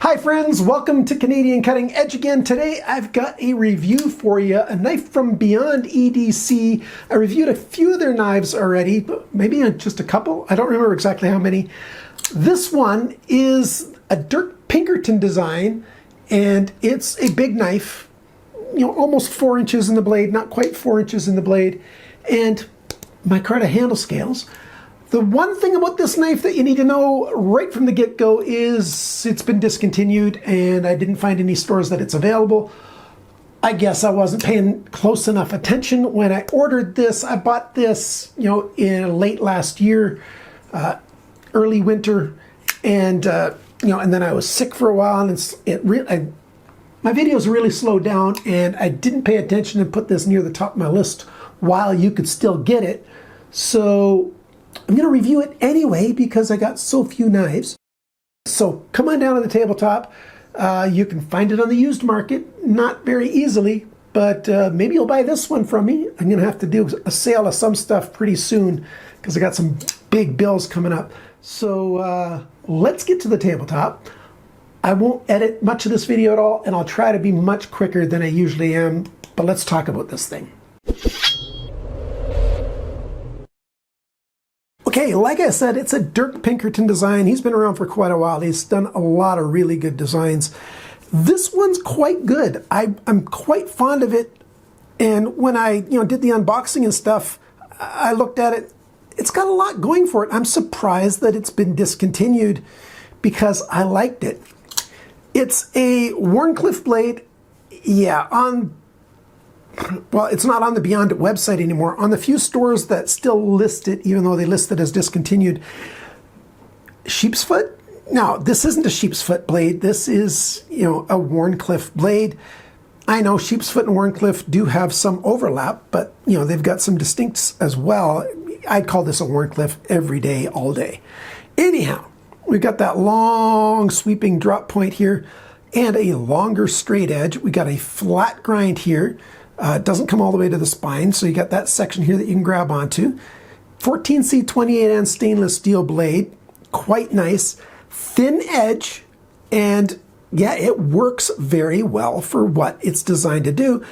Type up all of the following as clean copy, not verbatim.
Hi friends, welcome to Canadian Cutting Edge again. Today I've got a review for you, a knife from Beyond EDC. I reviewed a few of their knives already, maybe just a couple. I don't remember exactly how many. This one is a Dirk Pinkerton design, and it's a big knife, almost 4 inches in the blade, not quite 4 inches in the blade, and micarta handle scales. The one thing about this knife that you need to know right from the get-go is it's been discontinued, and I didn't find any stores that it's available. I guess I wasn't paying close enough attention when I ordered this. I bought this, in late last year, early winter, and and then I was sick for a while, and my videos really slowed down, and I didn't pay attention and put this near the top of my list while you could still get it. So I'm going to review it anyway because I got so few knives. So come on down to the tabletop. You can find it on the used market, not very easily, but maybe you'll buy this one from me. I'm going to have to do a sale of some stuff pretty soon because I got some big bills coming up. So let's get to the tabletop. I won't edit much of this video at all, and I'll try to be much quicker than I usually am, but let's talk about this thing. Okay, like I said, it's a Dirk Pinkerton design. He's been around for quite a while. He's done a lot of really good designs. This one's quite good. I'm quite fond of it. And when I did the unboxing and stuff, I looked at it. It's got a lot going for it. I'm surprised that it's been discontinued because I liked it. It's a Wharncliff blade. Yeah, well, it's not on the Beyond website anymore. On the few stores that still list it, even though they list it as discontinued, sheep's foot? No, this isn't a sheep's foot blade. This is, a Wharncliff blade. I know sheep's foot and Wharncliff do have some overlap, but, they've got some distincts as well. I'd call this a Wharncliff every day, all day. Anyhow, we've got that long sweeping drop point here and a longer straight edge. We got a flat grind here. It doesn't come all the way to the spine, so you got that section here that you can grab onto. 14C28N stainless steel blade, quite nice. Thin edge, and yeah, it works very well for what it's designed to do.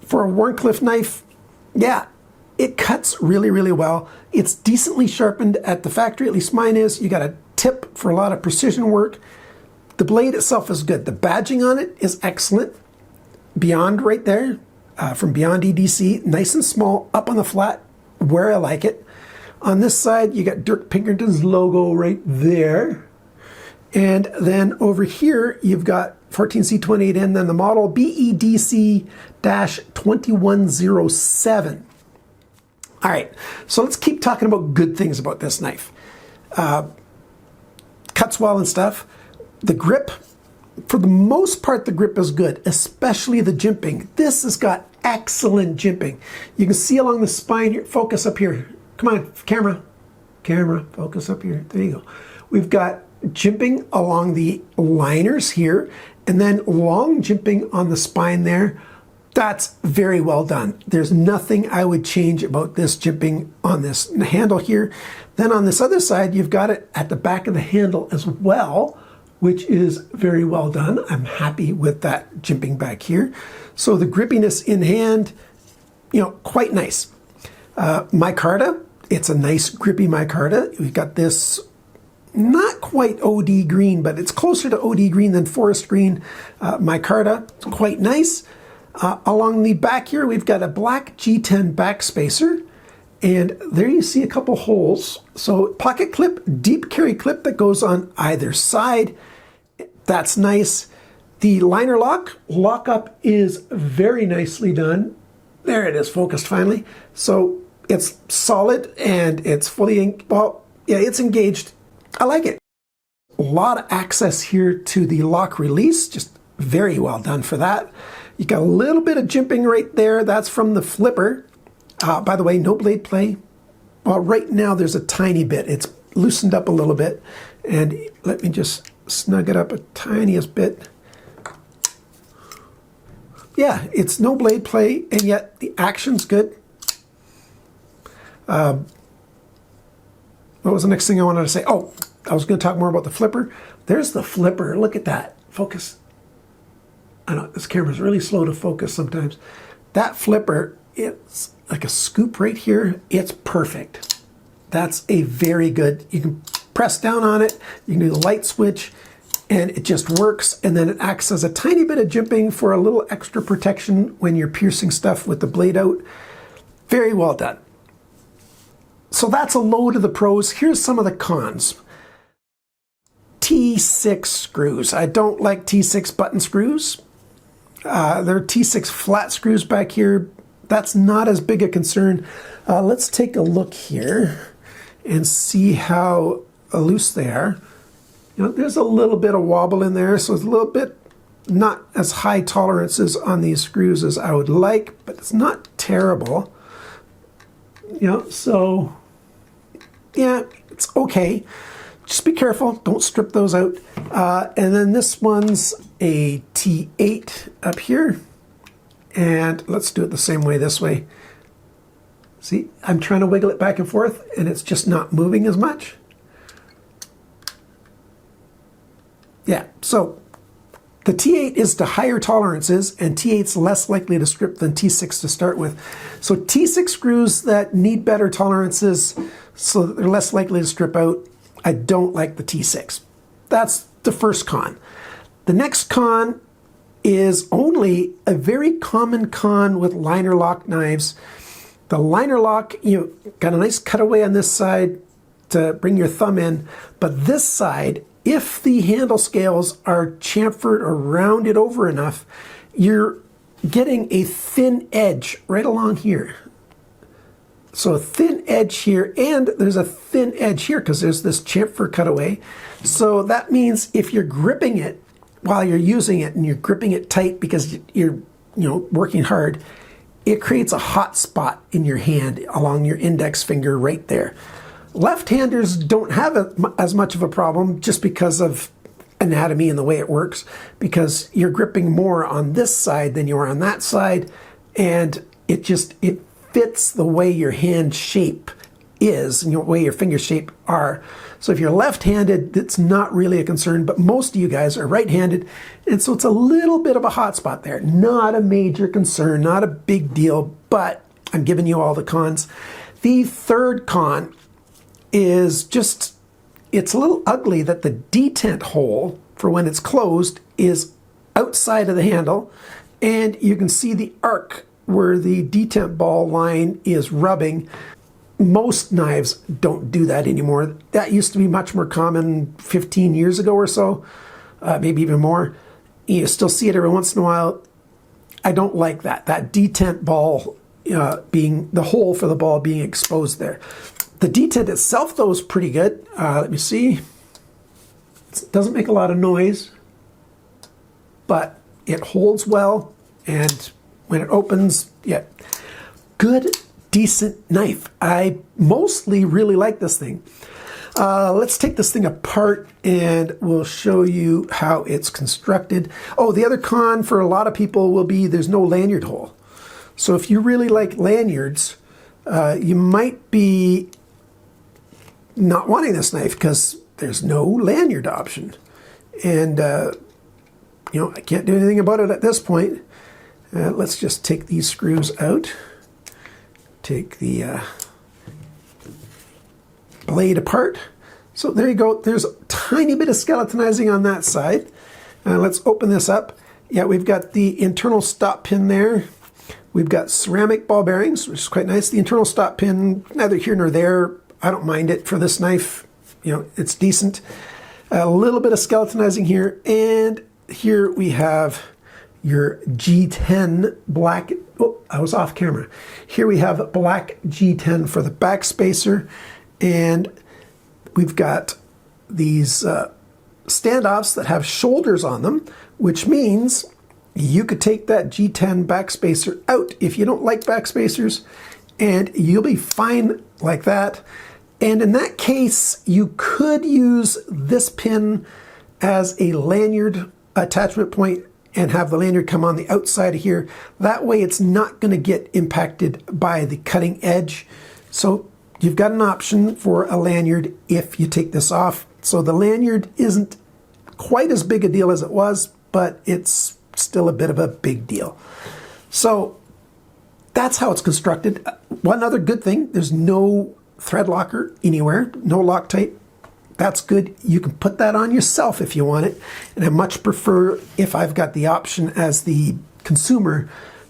For a Wharncliff knife, yeah, it cuts really, really well. It's decently sharpened at the factory, at least mine is. You got a tip for a lot of precision work. The blade itself is good. The badging on it is excellent. Beyond right there. From Beyond EDC, nice and small, up on the flat, where I like it. On this side, you got Dirk Pinkerton's logo right there. And then over here, you've got 14C28N, then the model BEDC2107. All right, so let's keep talking about good things about this knife. Cuts well and stuff. The grip, for the most part, the grip is good, especially the jimping. This has got excellent jimping. You can see along the spine here. Focus up here. Come on, camera. Camera, focus up here. There you go. We've got jimping along the liners here, and then long jimping on the spine there. That's very well done. There's nothing I would change about this jimping on this handle here. Then on this other side, you've got it at the back of the handle as well, which is very well done. I'm happy with that jimping back here. So the grippiness in hand, quite nice. Micarta, it's a nice grippy micarta. We've got this not quite OD green, but it's closer to OD green than forest green micarta. Quite nice. Along the back here, we've got a black G10 back spacer. And there you see a couple holes. So pocket clip, deep carry clip that goes on either side. That's nice. The liner lockup is very nicely done. There it is, focused finally. So it's solid and it's fully, it's engaged. I like it. A lot of access here to the lock release, just very well done for that. You got a little bit of jimping right there. That's from the flipper. By the way, no blade play. Well, right now there's a tiny bit. It's loosened up a little bit. And let me just snug it up a tiniest bit. Yeah, it's no blade play, and yet the action's good. What was the next thing I wanted to say? Oh, I was going to talk more about the flipper. There's the flipper. Look at that. focus. I know this camera's really slow to focus sometimes. That flipper, it's like a scoop right here. It's perfect. That's a very good, you can press down on it, you can do the light switch, and it just works, and then it acts as a tiny bit of jimping for a little extra protection when you're piercing stuff with the blade out. Very well done. So that's a load of the pros. Here's some of the cons. T6 screws. I don't like T6 button screws. There are T6 flat screws back here. That's not as big a concern. Let's take a look here and see how loose they are. You know, there's a little bit of wobble in there, so it's a little bit not as high tolerances on these screws as I would like, but it's not terrible. You know, so yeah, it's okay. Just be careful, don't strip those out. And then this one's a T8 up here. And let's do it the same way this way. See, I'm trying to wiggle it back and forth and it's just not moving as much. Yeah, so the T8 is to higher tolerances and T8's less likely to strip than T6 to start with. So T6 screws that need better tolerances so that they're less likely to strip out. I don't like the T6. That's the first con. The next con is only a very common con with liner lock knives. The liner lock, you got a nice cutaway on this side to bring your thumb in, but this side, if the handle scales are chamfered or rounded over enough, you're getting a thin edge right along here. So a thin edge here, and there's a thin edge here because there's this chamfer cutaway. So that means if you're gripping it while you're using it and you're gripping it tight because you're working hard, it creates a hot spot in your hand along your index finger right there. Left-handers don't have as much of a problem just because of anatomy and the way it works, because you're gripping more on this side than you are on that side, and it fits the way your hand shape is and the way your finger shape are. So if you're left-handed, it's not really a concern, but most of you guys are right-handed, and so it's a little bit of a hot spot there. Not a major concern, not a big deal, but I'm giving you all the cons. The third con is just, it's a little ugly that the detent hole for when it's closed is outside of the handle, and you can see the arc where the detent ball line is rubbing. Most knives don't do that anymore. That used to be much more common 15 years ago or so, maybe even more. You still see it every once in a while. I don't like that. That detent ball being, the hole for the ball being exposed there. The detent itself, though, is pretty good. Let me see. It doesn't make a lot of noise, but it holds well, and when it opens, yeah, good, decent knife. I mostly really like this thing. Let's take this thing apart and we'll show you how it's constructed. Oh, the other con for a lot of people will be there's no lanyard hole. So if you really like lanyards, you might be not wanting this knife because there's no lanyard option. And, I can't do anything about it at this point. Let's just take these screws out. Take the blade apart. So there you go. There's a tiny bit of skeletonizing on that side. Let's open this up. Yeah, we've got the internal stop pin there. We've got ceramic ball bearings, which is quite nice. The internal stop pin, neither here nor there. I don't mind it for this knife. It's decent. A little bit of skeletonizing here. And here we have your G10 black, oh, I was off camera. Here we have black G10 for the back spacer, and we've got these standoffs that have shoulders on them, which means you could take that G10 back spacer out if you don't like back spacers, and you'll be fine like that. And in that case, you could use this pin as a lanyard attachment point and have the lanyard come on the outside of here. That way it's not going to get impacted by the cutting edge. So you've got an option for a lanyard if you take this off. So the lanyard isn't quite as big a deal as it was, but it's still a bit of a big deal. So that's how it's constructed. One other good thing, there's no thread locker anywhere, no Loctite. That's good. You can put that on yourself if you want it. And I much prefer, if I've got the option as the consumer,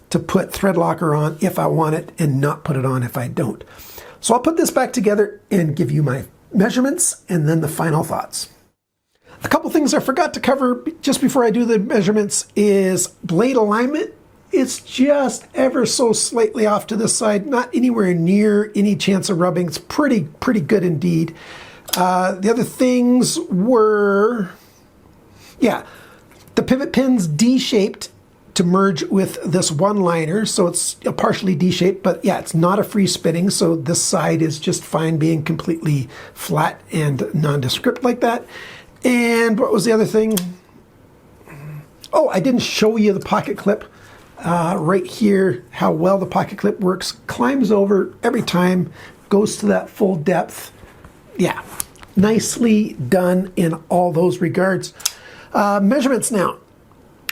to put thread locker on if I want it and not put it on if I don't. So I'll put this back together and give you my measurements and then the final thoughts. A couple things I forgot to cover just before I do the measurements is blade alignment. It's just ever so slightly off to this side, not anywhere near any chance of rubbing. It's pretty good indeed. The other things were, yeah, the pivot pin's D-shaped to merge with this one liner, so it's partially D-shaped, but yeah, it's not a free spinning, so this side is just fine being completely flat and nondescript like that. And what was the other thing? Oh, I didn't show you the pocket clip. Right here, how well the pocket clip works. Climbs over every time, goes to that full depth. Yeah, nicely done in all those regards. Measurements now.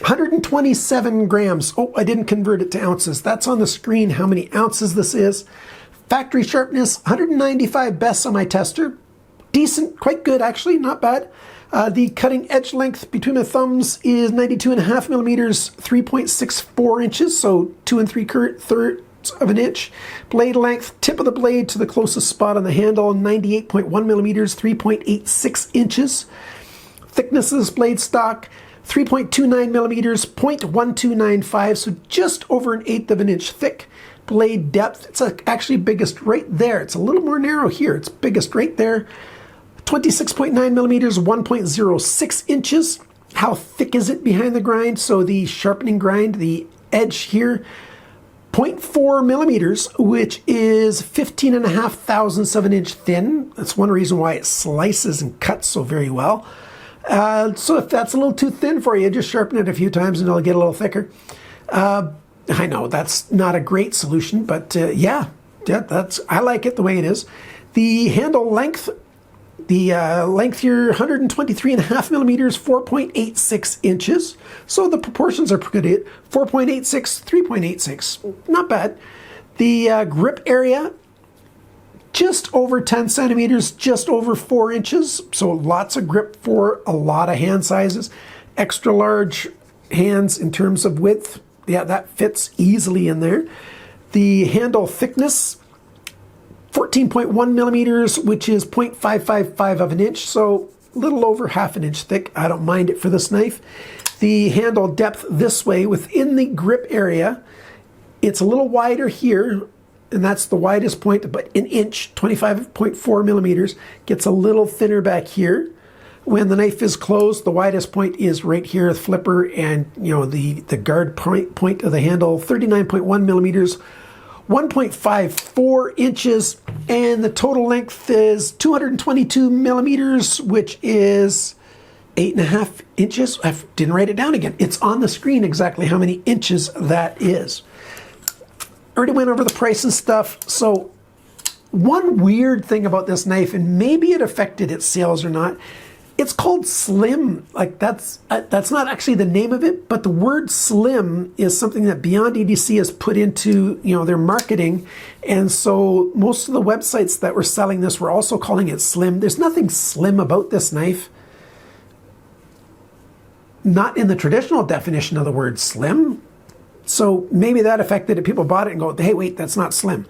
127 grams. Oh, I didn't convert it to ounces. That's on the screen how many ounces this is. Factory sharpness, 195 best on my tester. Decent, quite good actually, not bad. The cutting edge length between my thumbs is 92.5 millimeters, 3.64 inches, so 2 3/4 of an inch. Blade length, tip of the blade to the closest spot on the handle, 98.1 millimeters, 3.86 inches. Thickness of this blade stock, 3.29 millimeters, 0.1295, so just over 1/8 of an inch thick. Blade depth, it's actually biggest right there. It's a little more narrow here. It's biggest right there. 26.9 millimeters, 1.06 inches. How thick is it behind the grind? So the sharpening grind, the edge here, 0.4 millimeters, which is 15.5 thousandths of an inch thin. That's one reason why it slices and cuts so very well. So if that's a little too thin for you, just sharpen it a few times and it'll get a little thicker. I know that's not a great solution, but yeah, I like it the way it is. The handle length, length here, 123.5 millimeters, 4.86 inches. So the proportions are pretty good. 4.86, 3.86, not bad. The grip area, just over 10 centimeters, just over 4 inches. So lots of grip for a lot of hand sizes. Extra large hands in terms of width. Yeah, that fits easily in there. The handle thickness, 14.1 millimeters, which is 0.555 of an inch, so a little over half an inch thick. I don't mind it for this knife. The handle depth this way within the grip area, it's a little wider here, and that's the widest point, but an inch, 25.4 millimeters, gets a little thinner back here. When the knife is closed, the widest point is right here, the flipper, and the guard point of the handle, 39.1 millimeters, 1.54 inches, and the total length is 222 millimeters, which is 8.5 inches. I didn't write it down again. It's on the screen exactly how many inches that is. Already went over the price and stuff. So one weird thing about this knife, and maybe it affected its sales or not, it's called slim. Like that's not actually the name of it, but the word slim is something that Beyond EDC has put into their marketing, and so most of the websites that were selling this were also calling it slim. There's nothing slim about this knife. Not in the traditional definition of the word slim. So maybe that affected it. People bought it and go, hey, wait, that's not slim.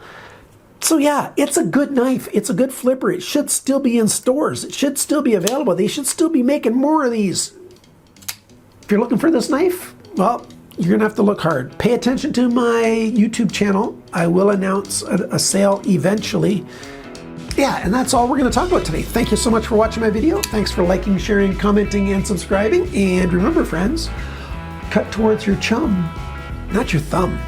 So yeah, it's a good knife. It's a good flipper. It should still be in stores. It should still be available. They should still be making more of these. If you're looking for this knife, well, you're going to have to look hard. Pay attention to my YouTube channel. I will announce a sale eventually. Yeah, and that's all we're going to talk about today. Thank you so much for watching my video. Thanks for liking, sharing, commenting, and subscribing. And remember, friends, cut towards your chum, not your thumb.